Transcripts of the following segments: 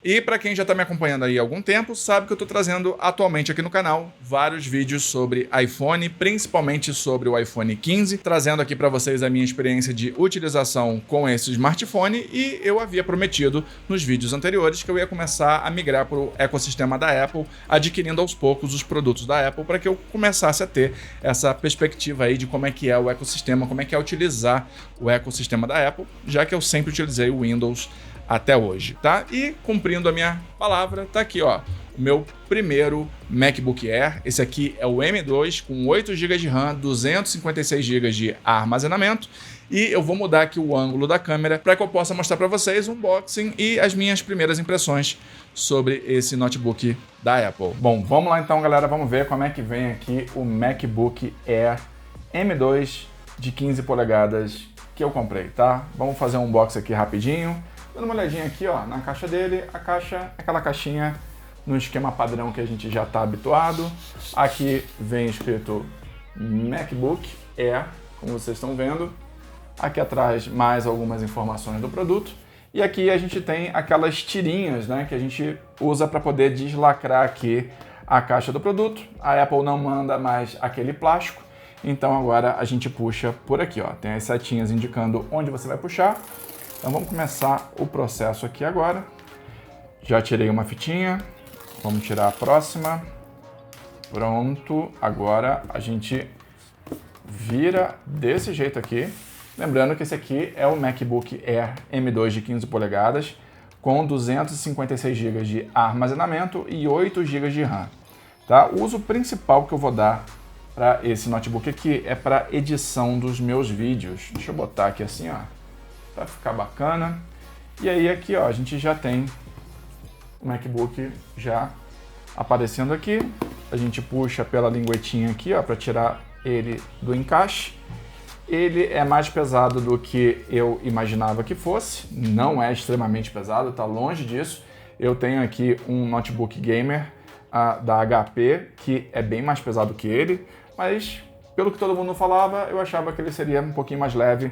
E para quem já está me acompanhando aí há algum tempo, sabe que eu estou trazendo atualmente aqui no canal vários vídeos sobre iPhone, principalmente sobre o iPhone 15, trazendo aqui para vocês a minha experiência de utilização com esse smartphone, e eu havia prometido nos vídeos anteriores que eu ia começar a migrar para o ecossistema da Apple, adquirindo aos poucos os produtos da Apple para que eu começasse a ter essa perspectiva aí de como é que é o ecossistema, como é que é utilizar o ecossistema da Apple, já que eu sempre utilizei o Windows até hoje, tá? E cumprindo a minha palavra, tá aqui, ó, o meu primeiro MacBook Air. Esse aqui é o M2 com 8 GB de RAM, 256 GB de armazenamento, e eu vou mudar aqui o ângulo da câmera para que eu possa mostrar para vocês o unboxing e as minhas primeiras impressões sobre esse notebook da Apple. Bom, vamos lá então, galera, vamos ver como é que vem aqui o MacBook Air M2 de 15 polegadas que eu comprei, tá? Vamos fazer um unboxing aqui rapidinho. Dando uma olhadinha aqui, ó, na caixa dele. A caixa é aquela caixinha no esquema padrão que a gente já está habituado. Aqui vem escrito MacBook Air, como vocês estão vendo. Aqui atrás mais algumas informações do produto. E aqui a gente tem aquelas tirinhas, né, que a gente usa para poder deslacrar aqui a caixa do produto. A Apple não manda mais aquele plástico, então agora a gente puxa por aqui, ó. Tem as setinhas indicando onde você vai puxar. Então vamos começar o processo aqui agora. Já tirei uma fitinha, vamos tirar a próxima. Pronto, agora a gente vira desse jeito aqui. Lembrando que esse aqui é o MacBook Air M2 de 15 polegadas com 256 GB de armazenamento e 8 GB de RAM. Tá? O uso principal que eu vou dar para esse notebook aqui é para edição dos meus vídeos. Deixa eu botar aqui assim, ó, para ficar bacana. E aí aqui, ó, a gente já tem o MacBook já aparecendo aqui. A gente puxa pela linguetinha aqui, ó, para tirar ele do encaixe. Ele é mais pesado do que eu imaginava que fosse. Não é extremamente pesado, tá longe disso. Eu tenho aqui um notebook gamer da HP que é bem mais pesado que ele, mas pelo que todo mundo falava, eu achava que ele seria um pouquinho mais leve,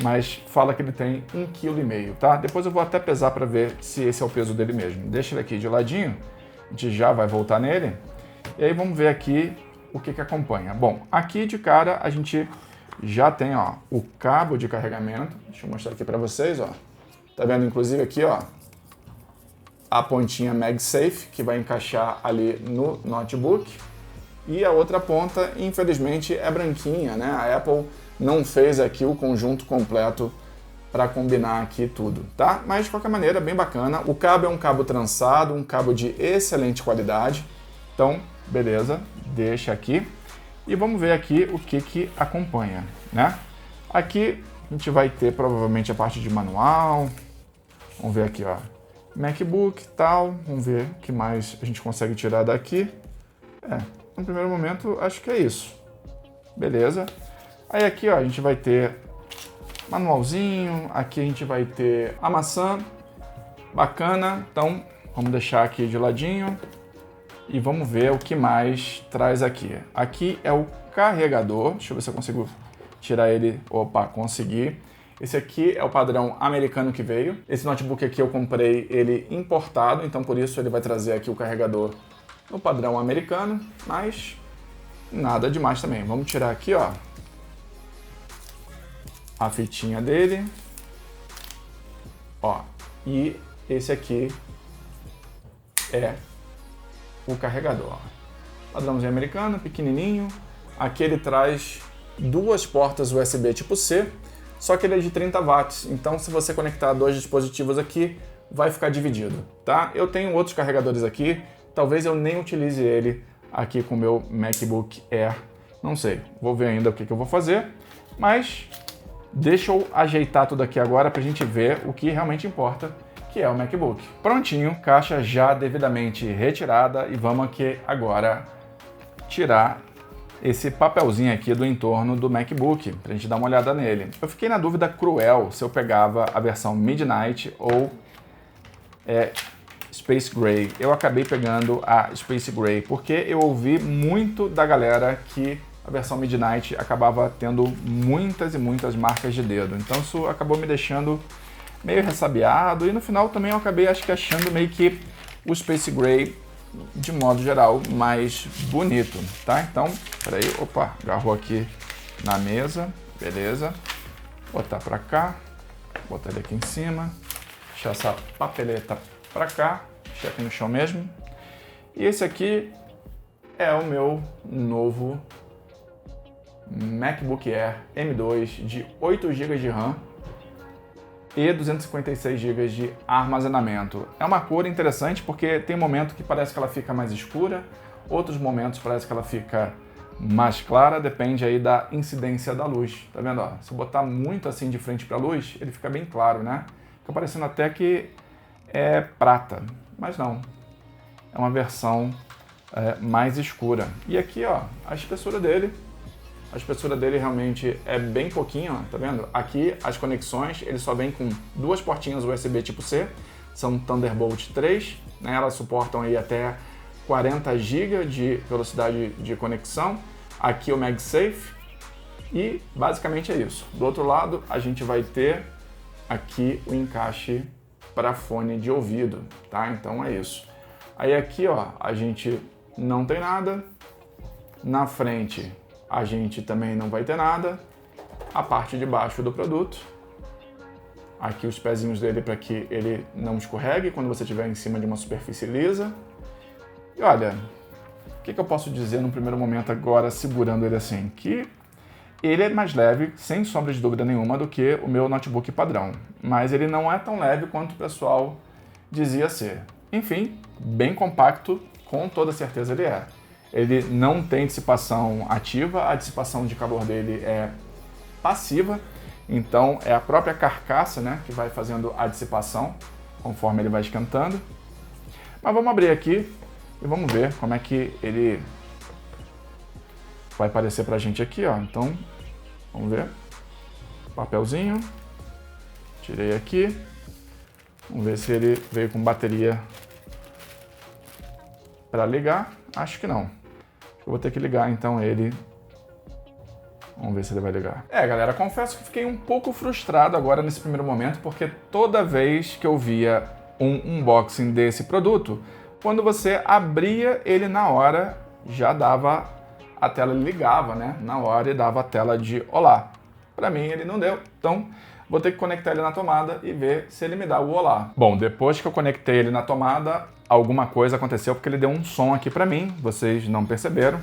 mas fala que ele tem 1,5 kg, tá? Depois eu vou até pesar para ver se esse é o peso dele mesmo. Deixa ele aqui de ladinho, a gente já vai voltar nele. E aí vamos ver aqui o que acompanha. Bom, aqui de cara a gente já tem, ó, o cabo de carregamento. Deixa eu mostrar aqui para vocês, ó. Tá vendo inclusive aqui, ó, a pontinha MagSafe que vai encaixar ali no notebook. E a outra ponta, infelizmente, é branquinha, né? A Apple não fez aqui o conjunto completo para combinar aqui tudo, tá? Mas de qualquer maneira, bem bacana. O cabo é um cabo trançado, um cabo de excelente qualidade. Então, beleza, deixa aqui. E vamos ver aqui o que acompanha, né? Aqui a gente vai ter provavelmente a parte de manual. Vamos ver aqui, ó, MacBook e tal. Vamos ver o que mais a gente consegue tirar daqui. No primeiro momento, acho que é isso. Beleza. Aí aqui, ó, a gente vai ter manualzinho. Aqui a gente vai ter a maçã. Bacana. Então, vamos deixar aqui de ladinho. E vamos ver o que mais traz aqui. Aqui é o carregador. Deixa eu ver se eu consigo tirar ele. Opa, consegui. Esse aqui é o padrão americano que veio. Esse notebook aqui eu comprei ele importado, então por isso ele vai trazer aqui o carregador no padrão americano, mas nada demais também. Vamos tirar aqui, ó, a fitinha dele, ó, e esse aqui é o carregador, ó. Padrãozinho americano, pequenininho. Aqui ele traz duas portas USB tipo C, só que ele é de 30 watts, então se você conectar dois dispositivos aqui, vai ficar dividido, tá? Eu tenho outros carregadores aqui. Talvez eu nem utilize ele aqui com o meu MacBook Air, não sei, vou ver ainda o que eu vou fazer, mas deixa eu ajeitar tudo aqui agora para a gente ver o que realmente importa, que é o MacBook. Prontinho, caixa já devidamente retirada, e vamos aqui agora tirar esse papelzinho aqui do entorno do MacBook, para a gente dar uma olhada nele. Eu fiquei na dúvida cruel se eu pegava a versão Midnight ou Space Gray. Eu acabei pegando a Space Gray, porque eu ouvi muito da galera que a versão Midnight acabava tendo muitas e muitas marcas de dedo. Então isso acabou me deixando meio ressabiado, e no final também eu acabei acho que achando meio que o Space Gray, de modo geral, mais bonito, tá? Então, peraí, opa, agarrou aqui na mesa, beleza. Botar pra cá, botar ele aqui em cima, deixar essa papeleta pra cá, deixar aqui no chão mesmo. E esse aqui é o meu novo MacBook Air M2 de 8 GB de RAM e 256 GB de armazenamento. É uma cor interessante porque tem momento que parece que ela fica mais escura, outros momentos parece que ela fica mais clara, depende aí da incidência da luz. Tá vendo? Ó, se eu botar muito assim de frente para a luz, ele fica bem claro, né? Fica parecendo até que é prata, mas não. É uma versão mais escura. E aqui, ó, a espessura dele. A espessura dele realmente é bem pouquinho, ó, tá vendo? Aqui as conexões, ele só vem com 2 portinhas USB tipo C, são Thunderbolt 3, né? Elas suportam aí até 40 GB de velocidade de conexão. Aqui o MagSafe e basicamente é isso. Do outro lado a gente vai ter aqui o encaixe para fone de ouvido, tá? Então é isso. Aí aqui, ó, a gente não tem nada. Na frente a gente também não vai ter nada. A parte de baixo do produto. Aqui os pezinhos dele para que ele não escorregue quando você estiver em cima de uma superfície lisa. E olha, o que eu posso dizer no primeiro momento agora, segurando ele assim? Que ele é mais leve, sem sombra de dúvida nenhuma, do que o meu notebook padrão. Mas ele não é tão leve quanto o pessoal dizia ser. Enfim, bem compacto, com toda certeza ele é. Ele não tem dissipação ativa, a dissipação de calor dele é passiva. Então é a própria carcaça, né, que vai fazendo a dissipação conforme ele vai esquentando. Mas vamos abrir aqui e vamos ver como é que ele vai aparecer pra gente aqui, ó. Então, vamos ver. Papelzinho. Tirei aqui. Vamos ver se ele veio com bateria para ligar. Acho que não. Eu vou ter que ligar então ele. Vamos ver se ele vai ligar. Galera, confesso que fiquei um pouco frustrado agora nesse primeiro momento, porque toda vez que eu via um unboxing desse produto, quando você abria ele na hora, já dava a tela, ligava, né? Na hora e dava a tela de olá. Para mim ele não deu, então vou ter que conectar ele na tomada e ver se ele me dá o olá. Bom, depois que eu conectei ele na tomada, alguma coisa aconteceu porque ele deu um som aqui para mim, vocês não perceberam.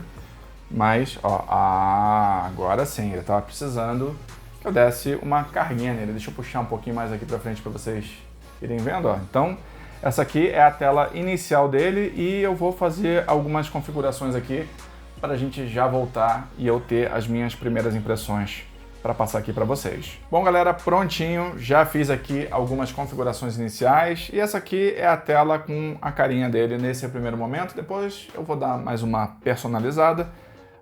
Mas, ó, agora sim, ele estava precisando que eu desse uma carguinha nele. Deixa eu puxar um pouquinho mais aqui para frente para vocês irem vendo, ó. Então, essa aqui é a tela inicial dele e eu vou fazer algumas configurações aqui para a gente já voltar e eu ter as minhas primeiras impressões para passar aqui para vocês. Bom, galera, prontinho, já fiz aqui algumas configurações iniciais e essa aqui é a tela com a carinha dele nesse primeiro momento. Depois eu vou dar mais uma personalizada.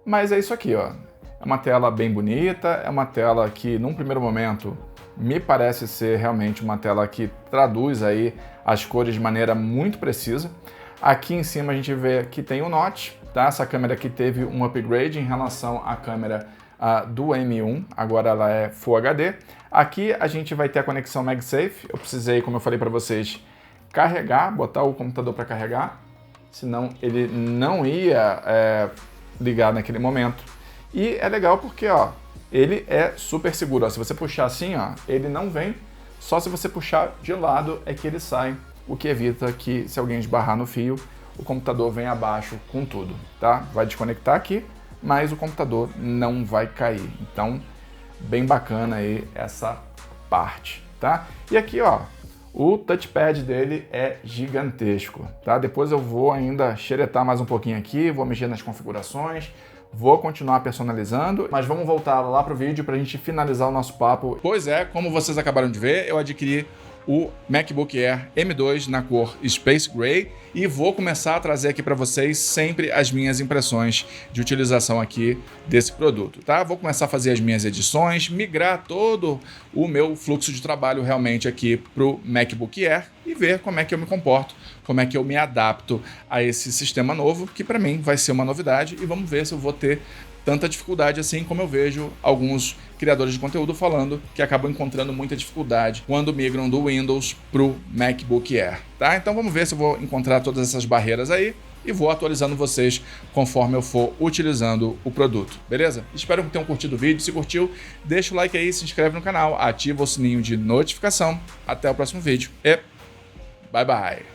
Mas é isso aqui, ó. É uma tela bem bonita, é uma tela que, num primeiro momento, me parece ser realmente uma tela que traduz aí as cores de maneira muito precisa. Aqui em cima a gente vê que tem o notch, tá? Essa câmera aqui teve um upgrade em relação à câmera do M1, agora ela é Full HD. Aqui a gente vai ter a conexão MagSafe. Eu precisei, como eu falei para vocês, carregar, botar o computador para carregar, senão ele não ia ligar naquele momento. E é legal porque, ó, ele é super seguro. Ó, se você puxar assim, ó, ele não vem, só se você puxar de lado é que ele sai, o que evita que, se alguém esbarrar no fio, o computador venha abaixo com tudo, tá? Vai desconectar aqui, mas o computador não vai cair. Então, bem bacana aí essa parte, tá? E aqui, ó, o touchpad dele é gigantesco, tá? Depois eu vou ainda xeretar mais um pouquinho aqui, vou mexer nas configurações, vou continuar personalizando, mas vamos voltar lá pro vídeo pra gente finalizar o nosso papo. Pois é, como vocês acabaram de ver, eu adquiri o MacBook Air M2 na cor Space Gray e vou começar a trazer aqui para vocês sempre as minhas impressões de utilização aqui desse produto, tá? Vou começar a fazer as minhas edições, migrar todo o meu fluxo de trabalho realmente aqui pro MacBook Air e ver como é que eu me comporto, como é que eu me adapto a esse sistema novo, que para mim vai ser uma novidade, e vamos ver se eu vou ter tanta dificuldade assim como eu vejo alguns criadores de conteúdo falando que acabam encontrando muita dificuldade quando migram do Windows para o MacBook Air, tá? Então vamos ver se eu vou encontrar todas essas barreiras aí e vou atualizando vocês conforme eu for utilizando o produto, beleza? Espero que tenham curtido o vídeo. Se curtiu, deixa o like aí, se inscreve no canal, ativa o sininho de notificação. Até o próximo vídeo e bye bye!